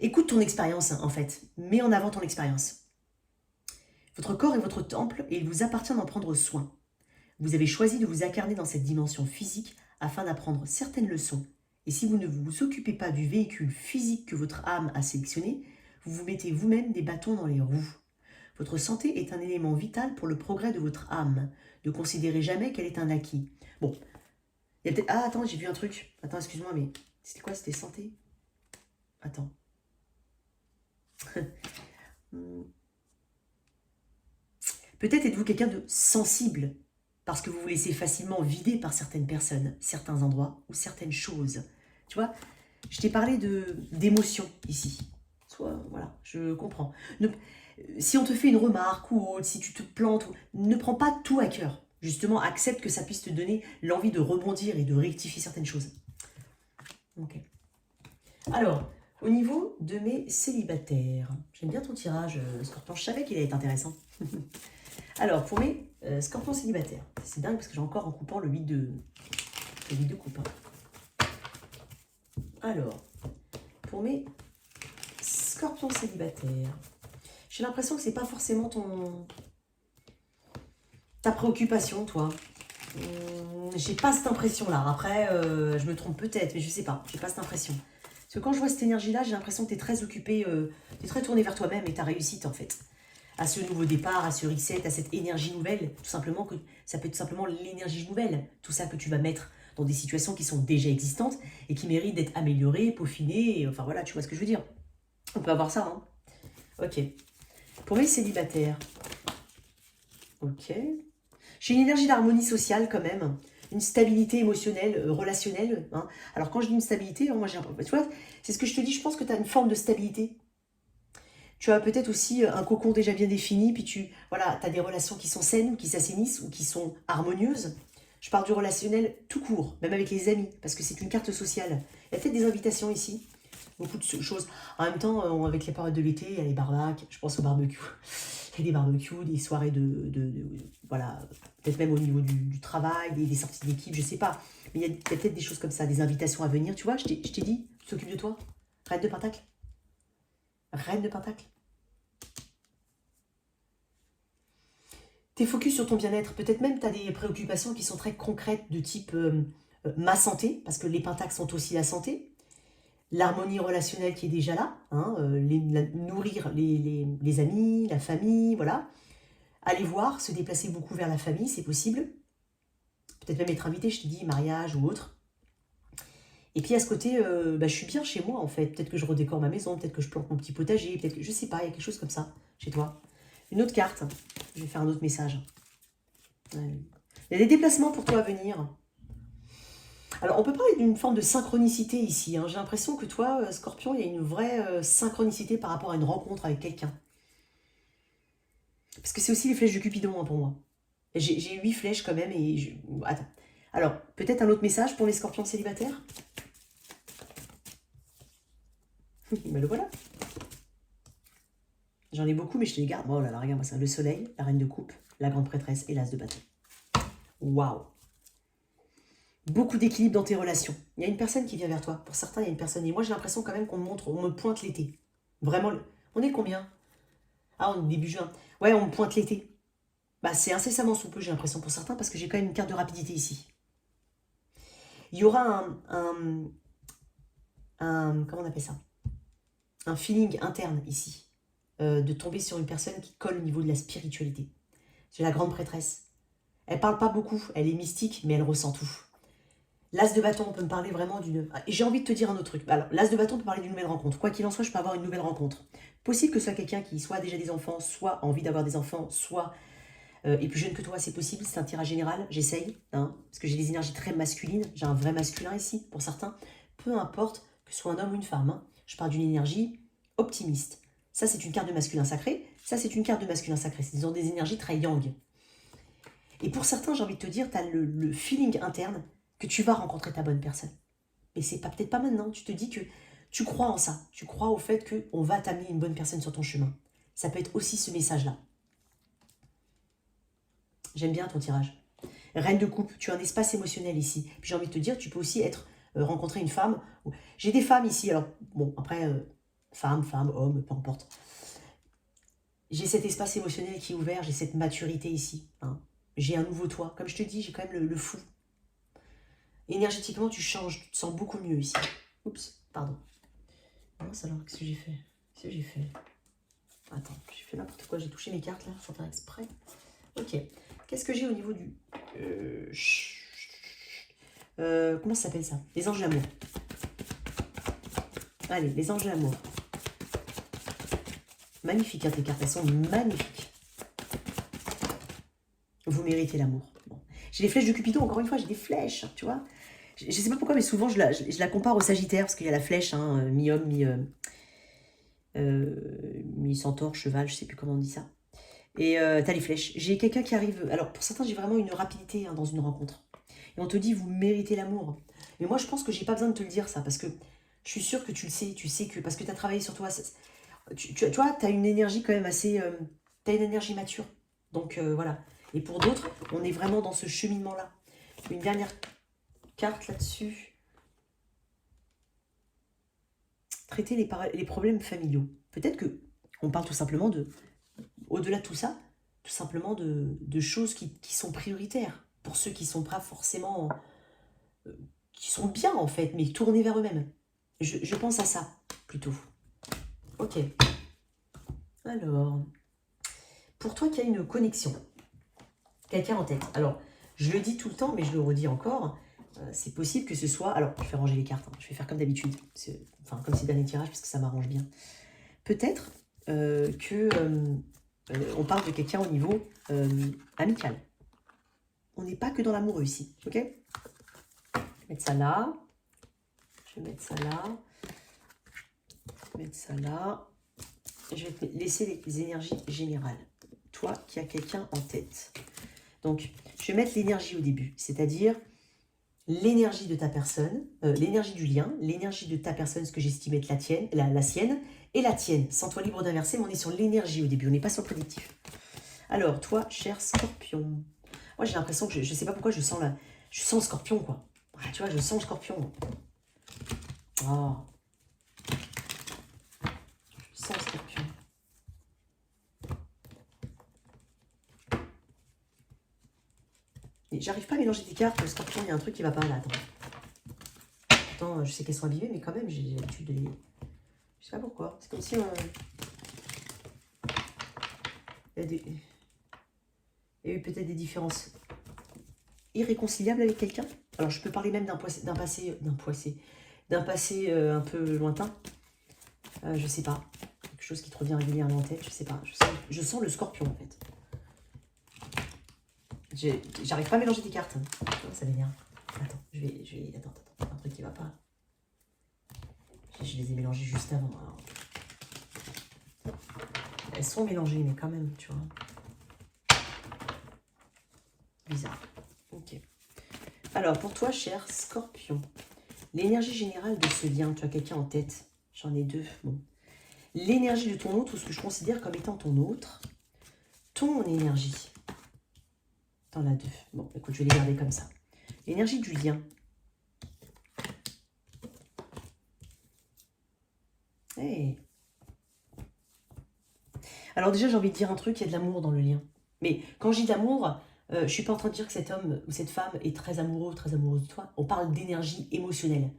écoute ton expérience, en fait. Mets en avant ton expérience. Votre corps est votre temple et il vous appartient d'en prendre soin. Vous avez choisi de vous incarner dans cette dimension physique afin d'apprendre certaines leçons. Et si vous ne vous occupez pas du véhicule physique que votre âme a sélectionné, vous vous mettez vous-même des bâtons dans les roues. Votre santé est un élément vital pour le progrès de votre âme. Ne considérez jamais qu'elle est un acquis. Bon, il y a peut-être... Ah, attends, j'ai vu un truc. Attends, excuse-moi, mais c'était quoi? C'était santé? Attends. Peut-être êtes-vous quelqu'un de sensible, parce que vous vous laissez facilement vider par certaines personnes, certains endroits ou certaines choses. Tu vois, je t'ai parlé d'émotions ici. Soit, voilà, je comprends. Si on te fait une remarque ou autre, si tu te plantes, ne prends pas tout à cœur. Justement, accepte que ça puisse te donner l'envie de rebondir et de rectifier certaines choses. Ok. Alors, au niveau de mes célibataires, j'aime bien ton tirage, Scorpion. Je savais qu'il allait être intéressant. Alors, pour mes scorpions célibataires, c'est dingue parce que j'ai encore en coupant le 8 de coupe. Hein. Alors, pour mes scorpions célibataires, j'ai l'impression que c'est pas forcément ta préoccupation, toi. J'ai pas cette impression-là. Après, je me trompe peut-être, mais je sais pas. J'ai pas cette impression. Parce que quand je vois cette énergie-là, j'ai l'impression que tu es très occupé, tu es très tourné vers toi-même et ta réussite, en fait. À ce nouveau départ, à ce reset, à cette énergie nouvelle, tout simplement, que ça peut être tout simplement l'énergie nouvelle, tout ça que tu vas mettre dans des situations qui sont déjà existantes et qui méritent d'être améliorées, peaufinées, et, enfin voilà, tu vois ce que je veux dire. On peut avoir ça, hein. Ok. Pour mes célibataires, ok. J'ai une énergie d'harmonie sociale quand même, une stabilité émotionnelle, relationnelle. Hein. Alors quand je dis une stabilité, moi j'ai, tu vois, c'est ce que je te dis, je pense que tu as une forme de stabilité. Tu as peut-être aussi un cocon déjà bien défini, puis tu as des relations qui sont saines, qui s'assainissent ou qui sont harmonieuses. Je parle du relationnel tout court, même avec les amis, parce que c'est une carte sociale. Il y a peut-être des invitations ici, beaucoup de choses. En même temps, avec les périodes de l'été, il y a les barbecues, je pense au barbecue. Il y a des barbecues, des soirées voilà, peut-être même au niveau du travail, des sorties d'équipe, je sais pas. Mais il y a peut-être des choses comme ça, des invitations à venir, tu vois, je t'ai dit, tu t'occupes de toi, reine de pentacle. Reine de Pentacle. T'es focus sur ton bien-être. Peut-être même tu as des préoccupations qui sont très concrètes de type ma santé, parce que les pentacles sont aussi la santé. L'harmonie relationnelle qui est déjà là, hein, nourrir les amis, la famille, voilà. Aller voir, se déplacer beaucoup vers la famille, c'est possible. Peut-être même être invité, je te dis, mariage ou autre. Et puis à ce côté, je suis bien chez moi en fait. Peut-être que je redécore ma maison, peut-être que je plante mon petit potager, peut-être que, je sais pas, il y a quelque chose comme ça chez toi. Une autre carte, je vais faire un autre message. Il y a des déplacements pour toi à venir. Alors, on peut parler d'une forme de synchronicité ici. Hein. J'ai l'impression que toi, Scorpion, il y a une vraie synchronicité par rapport à une rencontre avec quelqu'un. Parce que c'est aussi les flèches de Cupidon hein, pour moi. J'ai 8 flèches quand même et... Attends. Alors, peut-être un autre message pour les Scorpions célibataires. Mais le voilà. J'en ai beaucoup, mais je te les garde. Oh là là, regarde-moi ça. Le soleil, la reine de coupe, la grande prêtresse et l'as de bâton. Waouh. Beaucoup d'équilibre dans tes relations. Il y a une personne qui vient vers toi. Pour certains, il y a une personne. Et moi, j'ai l'impression quand même qu'on me montre, on me pointe l'été. Vraiment. On est combien? Ah, on est début juin. Ouais, on me pointe l'été. Bah, c'est incessamment sous peu, j'ai l'impression pour certains, parce que j'ai quand même une carte de rapidité ici. Il y aura comment on appelle ça? Un feeling interne ici. De tomber sur une personne qui colle au niveau de la spiritualité. C'est la grande prêtresse. Elle parle pas beaucoup, elle est mystique, mais elle ressent tout. L'as de bâton, on peut me parler vraiment d'une... Et j'ai envie de te dire un autre truc. Alors, l'as de bâton peut parler d'une nouvelle rencontre. Quoi qu'il en soit, je peux avoir une nouvelle rencontre. Possible que ce soit quelqu'un qui soit déjà des enfants, soit envie d'avoir des enfants, soit est plus jeune que toi, c'est possible. C'est un tirage général, j'essaye. Hein, parce que j'ai des énergies très masculines. J'ai un vrai masculin ici, pour certains. Peu importe que ce soit un homme ou une femme. Hein, je parle d'une énergie optimiste. Ça, c'est une carte de masculin sacré. Ça, c'est une carte de masculin sacré. Ils ont des énergies très yang. Et pour certains, j'ai envie de te dire, tu as le feeling interne que tu vas rencontrer ta bonne personne. Mais c'est peut-être pas maintenant. Tu te dis que tu crois en ça. Tu crois au fait qu'on va t'amener une bonne personne sur ton chemin. Ça peut être aussi ce message-là. J'aime bien ton tirage. Reine de coupe, tu as un espace émotionnel ici. Puis j'ai envie de te dire, tu peux aussi rencontrer une femme. J'ai des femmes ici, alors bon, après, femme, homme, peu importe. J'ai cet espace émotionnel qui est ouvert, j'ai cette maturité ici. Hein. J'ai un nouveau toi. Comme je te dis, j'ai quand même le fou. Énergétiquement, tu changes, tu te sens beaucoup mieux ici. Oups, pardon. Mince alors, qu'est-ce que j'ai fait? Qu'est-ce que j'ai fait? Attends, j'ai fait n'importe quoi, j'ai touché mes cartes là, sans faire exprès. Ok, qu'est-ce que j'ai au niveau du... comment ça s'appelle ça? Les anges de l'amour. Allez, les anges de l'amour. Magnifique, hein, tes cartes, elles sont magnifiques. Vous méritez l'amour. Bon. J'ai les flèches de Cupidon, encore une fois, j'ai des flèches, tu vois. Je sais pas pourquoi, mais souvent, je la compare au Sagittaire, parce qu'il y a la flèche, hein, mi-homme, mi-centaure, cheval, je sais plus comment on dit ça. Et t'as les flèches. J'ai quelqu'un qui arrive... Alors, pour certains, j'ai vraiment une rapidité hein, dans une rencontre. Et on te dit, vous méritez l'amour. Mais moi, je pense que j'ai pas besoin de te le dire, ça, parce que je suis sûre que tu le sais. Tu sais que... Parce que tu as travaillé sur toi. Tu vois, tu as une énergie quand même assez... tu as une énergie mature. Donc, voilà. Et pour d'autres, on est vraiment dans ce cheminement-là. Une dernière carte là-dessus. Traiter les problèmes familiaux. Peut-être que on parle tout simplement de... Au-delà de tout ça, tout simplement de choses qui sont prioritaires. Pour ceux qui sont pas forcément... qui sont bien en fait, mais tournés vers eux-mêmes. Je pense à ça, plutôt. Ok. Alors, pour toi qui a une connexion, quelqu'un en tête. Alors, je le dis tout le temps, mais je le redis encore. C'est possible que ce soit... Alors, je vais ranger les cartes. Hein. Je vais faire comme d'habitude. Enfin, comme ces derniers tirages, parce que ça m'arrange bien. Peut-être on parle de quelqu'un au niveau amical. On n'est pas que dans l'amoureux ici. Ok? Je vais mettre ça là. Je vais mettre ça là. Je vais mettre ça là. Je vais te laisser les énergies générales. Toi qui as quelqu'un en tête. Donc, je vais mettre l'énergie au début, c'est-à-dire l'énergie de ta personne, l'énergie du lien, l'énergie de ta personne, ce que j'estime être la tienne, la sienne, et la tienne. Sans toi libre d'inverser, mais on est sur l'énergie au début, on n'est pas sur le collectif. Alors, toi, cher Scorpion, moi j'ai l'impression que je ne sais pas pourquoi je sens le Scorpion, quoi. Ah, tu vois, je sens le Scorpion. Oh. Je sens le J'arrive pas à mélanger tes cartes. Le Scorpion, il y a un truc qui va pas là. Attends. Pourtant, je sais qu'elles sont abîmées, mais quand même, j'ai l'habitude de les... Je sais pas pourquoi. C'est comme si... Il y a eu peut-être des différences irréconciliables avec quelqu'un. Alors, je peux parler même d'un passé un peu lointain. Je sais pas. Quelque chose qui te revient régulièrement en tête, je sais pas. Je sens le Scorpion, en fait. J'arrive pas à mélanger tes cartes. Ça m'énerve. Attends, attends, un truc qui va pas. Je les ai mélangées juste avant. Alors. Elles sont mélangées, mais quand même, tu vois. Bizarre. Ok. Alors, pour toi, cher Scorpion, l'énergie générale de ce lien, tu as quelqu'un en tête. J'en ai deux. Bon. L'énergie de ton autre, ou ce que je considère comme étant ton autre. Ton énergie. T'en as deux. Bon, écoute, je vais les garder comme ça. L'énergie du lien. Hey. Alors déjà, j'ai envie de dire un truc, il y a de l'amour dans le lien. Mais quand je dis d'amour, je ne suis pas en train de dire que cet homme ou cette femme est très amoureux, très amoureuse de toi. On parle d'énergie émotionnelle.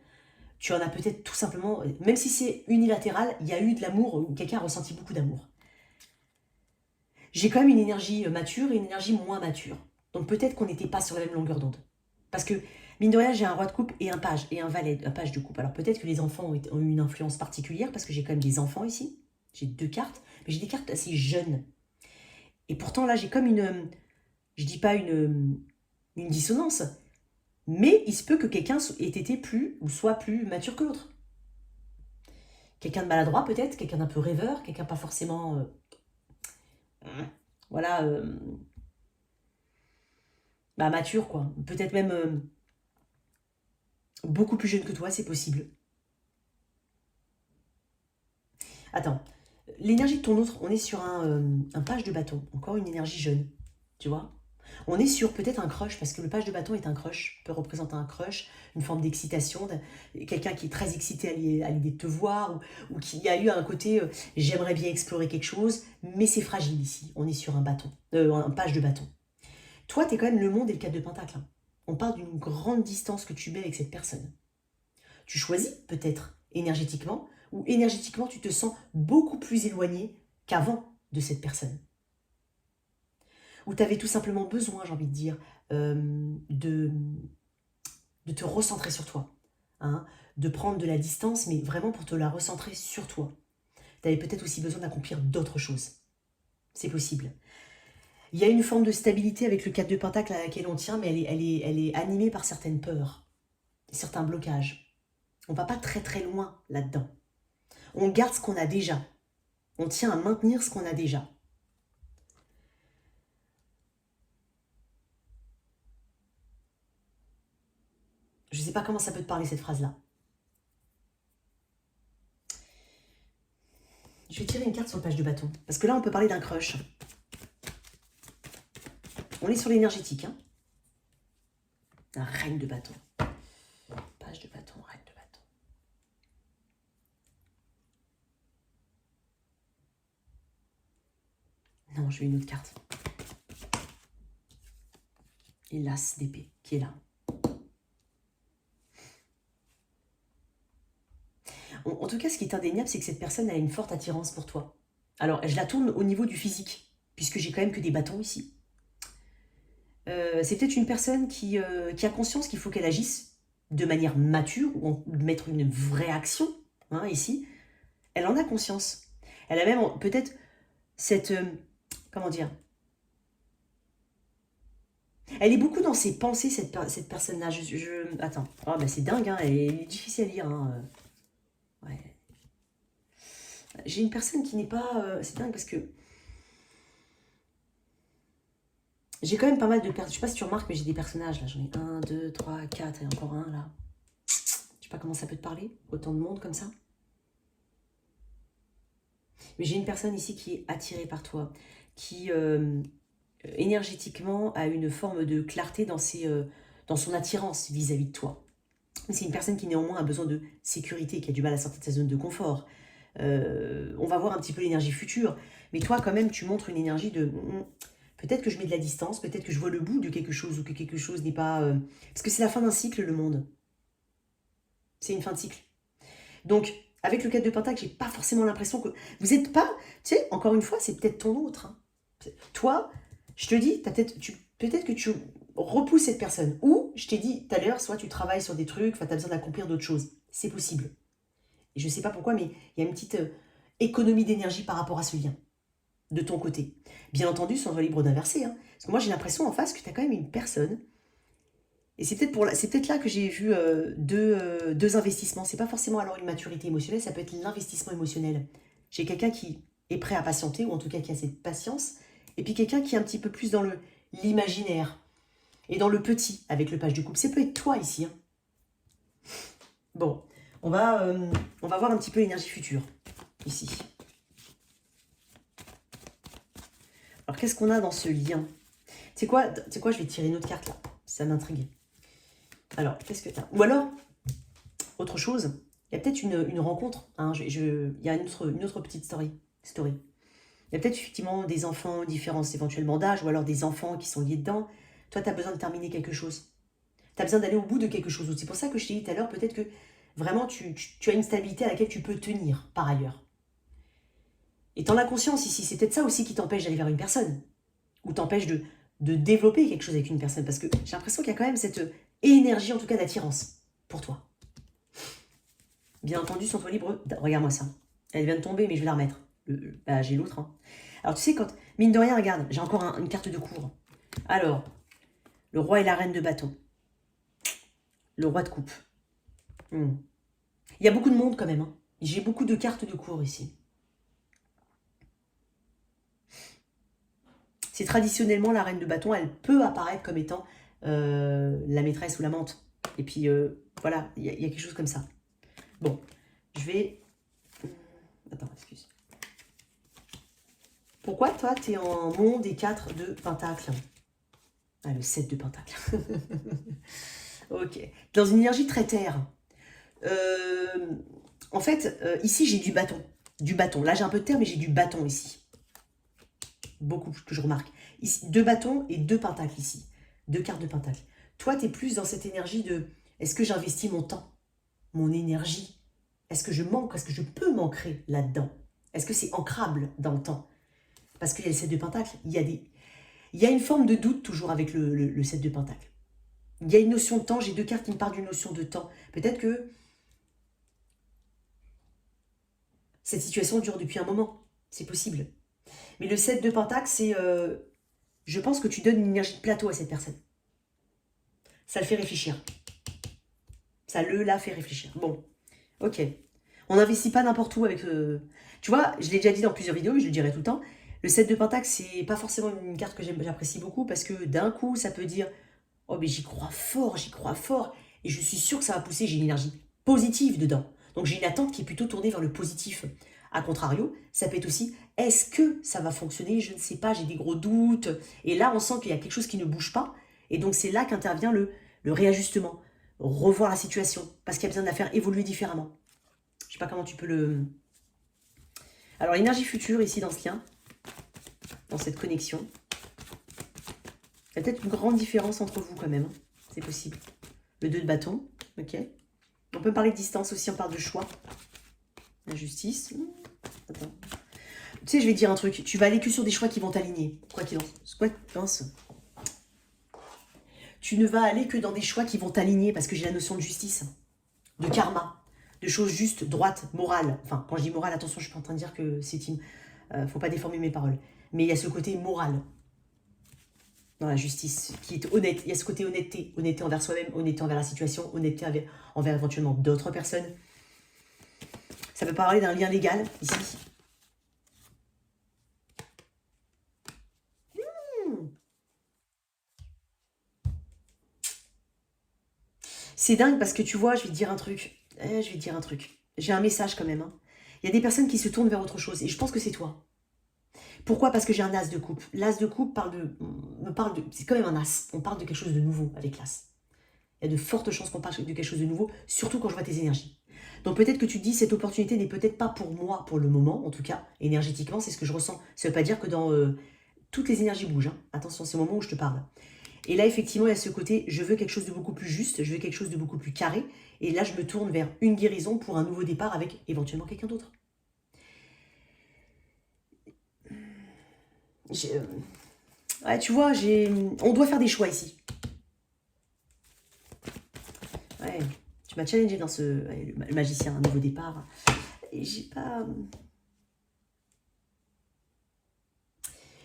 Tu en as peut-être tout simplement, même si c'est unilatéral, il y a eu de l'amour ou quelqu'un a ressenti beaucoup d'amour. J'ai quand même une énergie mature et une énergie moins mature. Donc peut-être qu'on n'était pas sur la même longueur d'onde. Parce que, mine de rien, j'ai un roi de coupe et un page valet, un page de coupe. Alors peut-être que les enfants ont eu une influence particulière parce que j'ai quand même des enfants ici. J'ai deux cartes, mais j'ai des cartes assez jeunes. Et pourtant là, j'ai comme une, je dis pas une dissonance, mais il se peut que quelqu'un ait été plus ou soit plus mature que l'autre. Quelqu'un de maladroit peut-être, quelqu'un d'un peu rêveur, quelqu'un pas forcément... voilà... mature quoi. Peut-être même beaucoup plus jeune que toi, c'est possible. Attends, l'énergie de ton autre, on est sur un page de bâton, encore une énergie jeune, tu vois. On est sur peut-être un crush, parce que le page de bâton est un crush, peut représenter un crush, une forme d'excitation, quelqu'un qui est très excité à l'idée de te voir, ou qui a eu un côté j'aimerais bien explorer quelque chose, mais c'est fragile ici. On est sur un bâton, un page de bâton. Toi, tu es quand même le monde et le 4 de pentacle. Hein. On parle d'une grande distance que tu mets avec cette personne. Tu choisis peut-être énergétiquement, ou énergétiquement tu te sens beaucoup plus éloigné qu'avant de cette personne. Ou tu avais tout simplement besoin, j'ai envie de dire, de te recentrer sur toi. Hein, de prendre de la distance, mais vraiment pour te la recentrer sur toi. Tu avais peut-être aussi besoin d'accomplir d'autres choses. C'est possible. Il y a une forme de stabilité avec le 4 de pentacle à laquelle on tient, mais elle est animée par certaines peurs, certains blocages. On ne va pas très très loin là-dedans. On garde ce qu'on a déjà. On tient à maintenir ce qu'on a déjà. Je ne sais pas comment ça peut te parler cette phrase-là. Je vais tirer une carte sur le page de bâton. Parce que là, on peut parler d'un crush. On est sur l'énergétique. Hein. Un reine de bâton. Page de bâton, reine de bâton. Non, je veux une autre carte. Et l'as d'épée qui est là. En tout cas, ce qui est indéniable, c'est que cette personne a une forte attirance pour toi. Alors, je la tourne au niveau du physique, puisque j'ai quand même que des bâtons ici. C'est peut-être une personne qui a conscience qu'il faut qu'elle agisse de manière mature, ou mettre une vraie action, hein, ici. Elle en a conscience. Elle a même peut-être cette... comment dire? Elle est beaucoup dans ses pensées, cette personne-là. Attends, oh, bah c'est dingue, hein, elle est difficile à lire. Hein. Ouais. J'ai une personne qui n'est pas... c'est dingue parce que... J'ai quand même pas mal de personnages. Je sais pas si tu remarques, mais j'ai des personnages là. J'en ai 1, 2, 3, 4 et encore un là. Je sais pas comment ça peut te parler. Autant de monde comme ça. Mais j'ai une personne ici qui est attirée par toi. Qui énergétiquement a une forme de clarté dans son attirance vis-à-vis de toi. C'est une personne qui néanmoins a besoin de sécurité, qui a du mal à sortir de sa zone de confort. On va voir un petit peu l'énergie future. Mais toi, quand même, tu montres une énergie de... Peut-être que je mets de la distance, peut-être que je vois le bout de quelque chose ou que quelque chose n'est pas... Parce que c'est la fin d'un cycle, le monde. C'est une fin de cycle. Donc, avec le 4 de Pentacle, j'ai pas forcément l'impression que... Vous n'êtes pas... Tu sais, encore une fois, c'est peut-être ton autre. Hein. Toi, je te dis, peut-être que tu repousses cette personne. Ou, je t'ai dit tout à l'heure, soit tu travailles sur des trucs, enfin, tu as besoin d'accomplir d'autres choses. C'est possible. Et je sais pas pourquoi, mais il y a une petite économie d'énergie par rapport à ce lien, de ton côté. Bien entendu, sans voie libre d'inverser. Hein. Parce que moi, j'ai l'impression en face que tu as quand même une personne. Et c'est peut-être là que j'ai vu deux investissements. C'est pas forcément alors une maturité émotionnelle, ça peut être l'investissement émotionnel. J'ai quelqu'un qui est prêt à patienter, ou en tout cas qui a cette patience, et puis quelqu'un qui est un petit peu plus dans l'imaginaire, et dans le petit, avec le page du couple. Ça peut être toi ici. Hein. Bon, on va voir un petit peu l'énergie future, ici. Alors, qu'est-ce qu'on a dans ce lien? Tu sais quoi, je vais tirer une autre carte, là. Ça m'intrigue. Alors, qu'est-ce que tu as? Ou alors, autre chose, il y a peut-être une rencontre. Hein, il y a une autre petite story. Il y a peut-être effectivement des enfants différents éventuellement d'âge, ou alors des enfants qui sont liés dedans. Toi, tu as besoin de terminer quelque chose. Tu as besoin d'aller au bout de quelque chose. C'est pour ça que je t'ai dit tout à l'heure, peut-être que vraiment, tu as une stabilité à laquelle tu peux tenir, par ailleurs. Et t'en as conscience ici. C'est peut-être ça aussi qui t'empêche d'aller vers une personne. Ou t'empêche de développer quelque chose avec une personne. Parce que j'ai l'impression qu'il y a quand même cette énergie, en tout cas d'attirance, pour toi. Bien entendu, sans toi libre, regarde-moi ça. Elle vient de tomber, mais je vais la remettre. J'ai l'autre. Hein. Alors tu sais, quand, mine de rien, regarde, j'ai encore une carte de cour. Alors, le roi et la reine de bâton. Le roi de coupe. Il y a beaucoup de monde quand même. Hein. J'ai beaucoup de cartes de cour ici. C'est traditionnellement la reine de bâton, elle peut apparaître comme étant la maîtresse ou l'amante. Et puis, voilà, il y a quelque chose comme ça. Bon, je vais... Attends, excuse. Pourquoi, toi, tu es en monde des 4 de Pentacle? Ah, le 7 de Pentacle. Ok. Dans une énergie très terre. En fait, ici, j'ai du bâton. Du bâton. Là, j'ai un peu de terre, mais j'ai du bâton ici. Beaucoup que je remarque. Ici, 2 bâtons et 2 pentacles ici. 2 cartes de pentacle. Toi, tu es plus dans cette énergie de... Est-ce que j'investis mon temps? Mon énergie? Est-ce que je manque? Est-ce que je peux m'ancrer là-dedans? Est-ce que c'est ancrable dans le temps? Parce qu'il y a le 7 de pentacle. Il y a une forme de doute toujours avec le 7 de pentacle. Il y a une notion de temps. J'ai 2 cartes qui me parlent d'une notion de temps. Peut-être que cette situation dure depuis un moment. C'est possible. Mais le 7 de pentacle, c'est... je pense que tu donnes une énergie de plateau à cette personne. Ça le fait réfléchir. Ça la fait réfléchir. Bon, ok. On n'investit pas n'importe où avec... Tu vois, je l'ai déjà dit dans plusieurs vidéos, et je le dirai tout le temps. Le 7 de pentacle, c'est pas forcément une carte que j'apprécie beaucoup, parce que d'un coup, ça peut dire... Oh, mais j'y crois fort, et je suis sûre que ça va pousser, j'ai une énergie positive dedans. Donc j'ai une attente qui est plutôt tournée vers le positif. A contrario, ça peut être aussi, est-ce que ça va fonctionner? Je ne sais pas, j'ai des gros doutes. Et là, on sent qu'il y a quelque chose qui ne bouge pas. Et donc, c'est là qu'intervient le réajustement. Revoir la situation, parce qu'il y a besoin de la faire évoluer différemment. Je ne sais pas comment tu peux le... Alors, l'énergie future, ici, dans ce lien, dans cette connexion. Il y a peut-être une grande différence entre vous, quand même. Hein. C'est possible. Le 2 de bâton, ok. On peut parler de distance aussi, on parle de choix. La justice. Attends. Tu sais, je vais te dire un truc. Tu vas aller que sur des choix qui vont t'aligner. Quoi qu'il en pense. Tu ne vas aller que dans des choix qui vont t'aligner parce que j'ai la notion de justice, de karma, de choses justes, droites, morales. Enfin, quand je dis morale, attention, je suis pas en train de dire que c'est... faut pas déformer mes paroles. Mais il y a ce côté moral dans la justice qui est honnête. Il y a ce côté honnêteté. Honnêteté envers soi-même, honnêteté envers la situation, honnêteté envers éventuellement d'autres personnes. Ça peut parler d'un lien légal, ici. C'est dingue parce que tu vois, je vais te dire un truc. J'ai un message quand même. Hein. Il y a des personnes qui se tournent vers autre chose et je pense que c'est toi. Pourquoi? Parce que j'ai un as de coupe. L'as de coupe me parle de... C'est quand même un as. On parle de quelque chose de nouveau avec l'as. Il y a de fortes chances qu'on parle de quelque chose de nouveau, surtout quand je vois tes énergies. Donc peut-être que tu te dis, cette opportunité n'est peut-être pas pour moi pour le moment, en tout cas, énergétiquement, c'est ce que je ressens. Ça ne veut pas dire que dans toutes les énergies bougent. Hein. Attention, c'est le moment où je te parle. Et là, effectivement, il y a ce côté, je veux quelque chose de beaucoup plus juste, je veux quelque chose de beaucoup plus carré. Et là, je me tourne vers une guérison pour un nouveau départ avec éventuellement quelqu'un d'autre. Ouais, tu vois, on doit faire des choix ici. Ouais, tu m'as challengé dans ce... Ouais, le magicien, un nouveau départ. Et j'ai pas...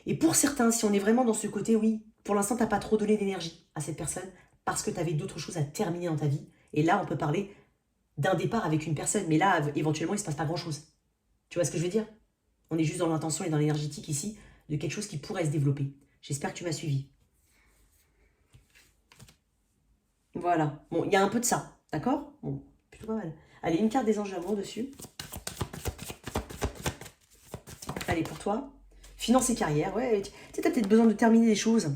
Et pour certains, si on est vraiment dans ce côté, oui, pour l'instant, tu n'as pas trop donné d'énergie à cette personne parce que tu avais d'autres choses à terminer dans ta vie. Et là, on peut parler d'un départ avec une personne. Mais là, éventuellement, il ne se passe pas grand-chose. Tu vois ce que je veux dire? On est juste dans l'intention et dans l'énergétique ici de quelque chose qui pourrait se développer. J'espère que tu m'as suivi. Voilà. Bon, il y a un peu de ça. D'accord? Bon, plutôt pas mal. Allez, une carte des anges d'amour dessus. Allez, pour toi. Finance et carrière. Ouais, tu sais, tu as peut-être besoin de terminer des choses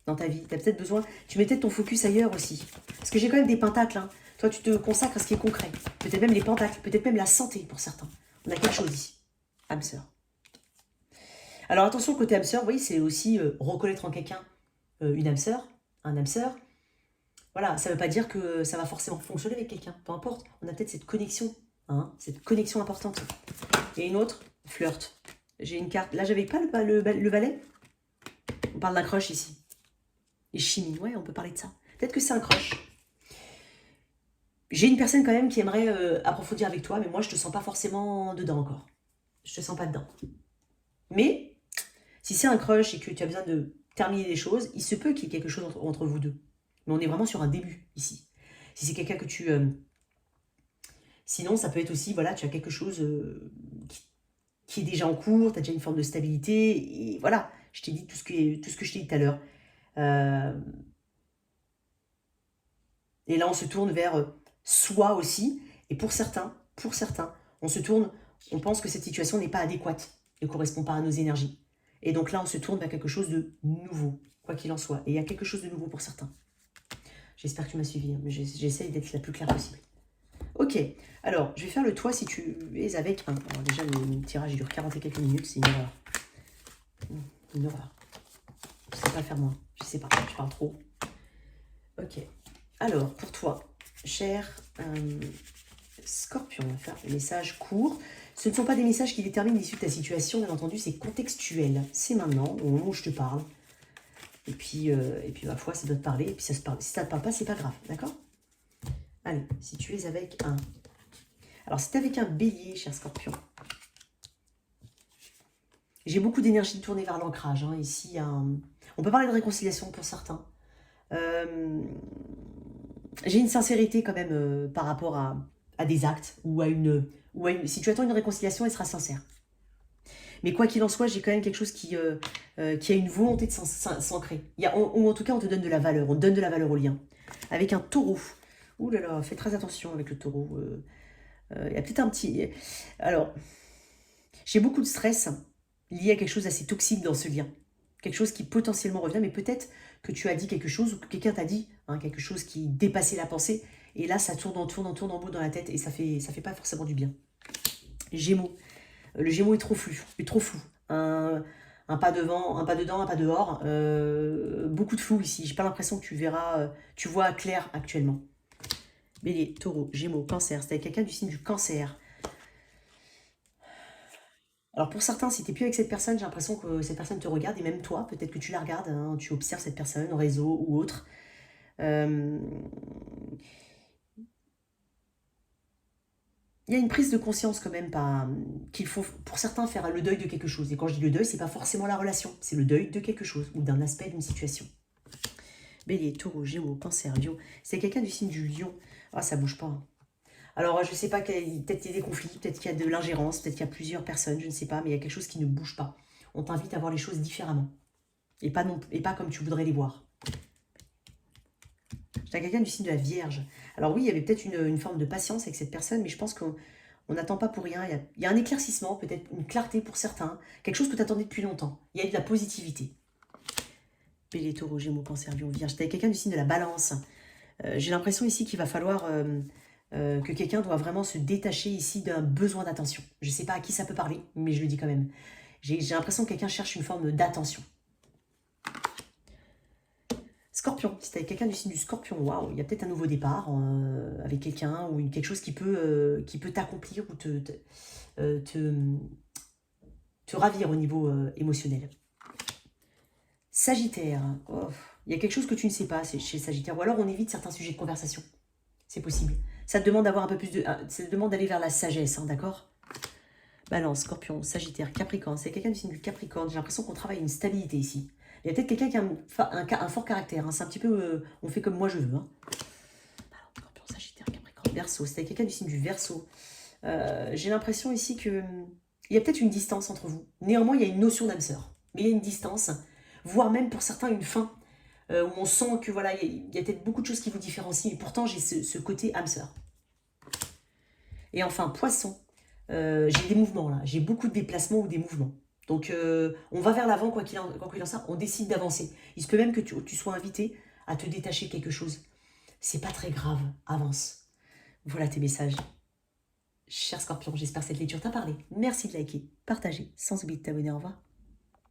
dans ta vie. Tu as peut-être besoin... Tu mets peut-être ton focus ailleurs aussi. Parce que j'ai quand même des pentacles. Hein. Toi, tu te consacres à ce qui est concret. Peut-être même les pentacles. Peut-être même la santé pour certains. On a quelque chose ici. Âme sœur. Alors attention, côté âme sœur, oui, c'est aussi reconnaître en quelqu'un une âme sœur, un âme sœur. Voilà, ça ne veut pas dire que ça va forcément fonctionner avec quelqu'un. Peu importe, on a peut-être cette connexion. Hein, cette connexion importante. Et une autre, flirt. J'ai une carte. Là, j'avais pas le valet. On parle d'un crush ici. Et chimie, ouais, on peut parler de ça. Peut-être que c'est un crush. J'ai une personne quand même qui aimerait approfondir avec toi, mais moi, je te sens pas forcément dedans encore. Je te sens pas dedans. Mais, si c'est un crush et que tu as besoin de terminer les choses, il se peut qu'il y ait quelque chose entre vous deux. Mais on est vraiment sur un début, ici. Si c'est quelqu'un que tu... Sinon, ça peut être aussi, voilà, tu as quelque chose qui est déjà en cours, tu as déjà une forme de stabilité, et voilà, je t'ai dit tout ce que je t'ai dit tout à l'heure. Et là, on se tourne vers soi aussi, et pour certains, on se tourne, on pense que cette situation n'est pas adéquate, ne correspond pas à nos énergies. Et donc là, on se tourne vers quelque chose de nouveau, quoi qu'il en soit. Et il y a quelque chose de nouveau pour certains. J'espère que tu m'as suivi, hein, mais j'essaye d'être la plus claire possible. Ok, alors, je vais faire le toit si tu es avec un... Alors déjà, le tirage dure 40 et quelques minutes, c'est une horreur. Une horreur. Je sais pas faire moi, je sais pas, je parle trop. Ok, alors, pour toi, cher Scorpion, on va faire des messages courts. Ce ne sont pas des messages qui déterminent l'issue de ta situation, bien entendu, c'est contextuel. C'est maintenant, au moment où je te parle. Et puis ma foi, ça doit te parler, et puis ça se parle. Si ça ne te parle pas, c'est pas grave, d'accord? Allez, si tu es avec un... Alors, si tu es avec un bélier, cher Scorpion, j'ai beaucoup d'énergie tournée vers l'ancrage. Hein. Ici, on peut parler de réconciliation pour certains. J'ai une sincérité quand même par rapport à des actes ou à une... Si tu attends une réconciliation, elle sera sincère. Mais quoi qu'il en soit, j'ai quand même quelque chose qui a une volonté de s'ancrer. Ou en tout cas, on te donne de la valeur. On donne de la valeur au lien. Avec un taureau. Ouh là là, fais très attention avec le taureau. Il y a peut-être un petit... Alors, j'ai beaucoup de stress lié à quelque chose d'assez toxique dans ce lien. Quelque chose qui potentiellement revient, mais peut-être que tu as dit quelque chose ou que quelqu'un t'a dit hein, quelque chose qui dépassait la pensée. Et là, ça tourne en bout dans la tête et ça fait pas forcément du bien. Gémeaux. Le Gémeaux est trop flou. Un pas devant, un pas dedans, un pas dehors. Beaucoup de flou ici. J'ai pas l'impression que tu vois clair actuellement. Bélier, Taureau, Gémeaux, Cancer. C'est avec quelqu'un du signe du Cancer. Alors pour certains, si tu n'es plus avec cette personne, j'ai l'impression que cette personne te regarde, et même toi, peut-être que tu la regardes, hein, tu observes cette personne, en réseau ou autre. Il y a une prise de conscience quand même, qu'il faut pour certains faire le deuil de quelque chose. Et quand je dis le deuil, c'est pas forcément la relation, c'est le deuil de quelque chose ou d'un aspect d'une situation. Bélier, Taureau, Gémeaux, Cancer, Lion. C'est quelqu'un du signe du Lion. Ah, ça bouge pas. Hein. Alors, je ne sais pas, peut-être qu'il y a des conflits, peut-être qu'il y a de l'ingérence, peut-être qu'il y a plusieurs personnes, je ne sais pas, mais il y a quelque chose qui ne bouge pas. On t'invite à voir les choses différemment. Et pas comme tu voudrais les voir. J'ai quelqu'un du signe de la Vierge. Alors oui, il y avait peut-être une forme de patience avec cette personne, mais je pense qu'on n'attend pas pour rien. Il y a un éclaircissement, peut-être une clarté pour certains. Quelque chose que tu attendais depuis longtemps. Il y a eu de la positivité. Bélier, Taureau, Gémeaux, Cancer, Lion, Vierge. T'as quelqu'un du signe de la Balance. J'ai l'impression ici qu'il va falloir... que quelqu'un doit vraiment se détacher ici d'un besoin d'attention. Je ne sais pas à qui ça peut parler, mais je le dis quand même. J'ai l'impression que quelqu'un cherche une forme d'attention. Scorpion, si tu avec quelqu'un du signe du Scorpion, waouh, il y a peut-être un nouveau départ avec quelqu'un ou quelque chose qui peut t'accomplir ou te ravir au niveau émotionnel. Sagittaire, oh, il y a quelque chose que tu ne sais pas chez Sagittaire, ou alors on évite certains sujets de conversation. C'est possible. Ça te demande d'avoir un peu plus de... Ça te demande d'aller vers la sagesse, hein, d'accord? Balance, Scorpion, Sagittaire, Capricorne. C'est quelqu'un du signe du Capricorne. J'ai l'impression qu'on travaille une stabilité ici. Il y a peut-être quelqu'un qui a un fort caractère. Hein. C'est un petit peu... on fait comme moi je veux. Hein. Balance, Scorpion, Sagittaire, Capricorne, Verseau. C'est quelqu'un du signe du Verseau. J'ai l'impression ici que... Il y a peut-être une distance entre vous. Néanmoins, il y a une notion d'âme sœur. Mais il y a une distance, voire même pour certains une fin. Où on sent que voilà, il y a peut-être beaucoup de choses qui vous différencient. Et pourtant, j'ai ce côté âme sœur. Et enfin, Poisson. J'ai des mouvements là, j'ai beaucoup de déplacements ou des mouvements. Donc on va vers l'avant quoi qu'il en soit, on décide d'avancer. Il se peut même que tu sois invité à te détacher de quelque chose. C'est pas très grave, avance. Voilà tes messages. Cher Scorpion, j'espère que cette lecture t'a parlé. Merci de liker, partager, sans oublier de t'abonner, au revoir.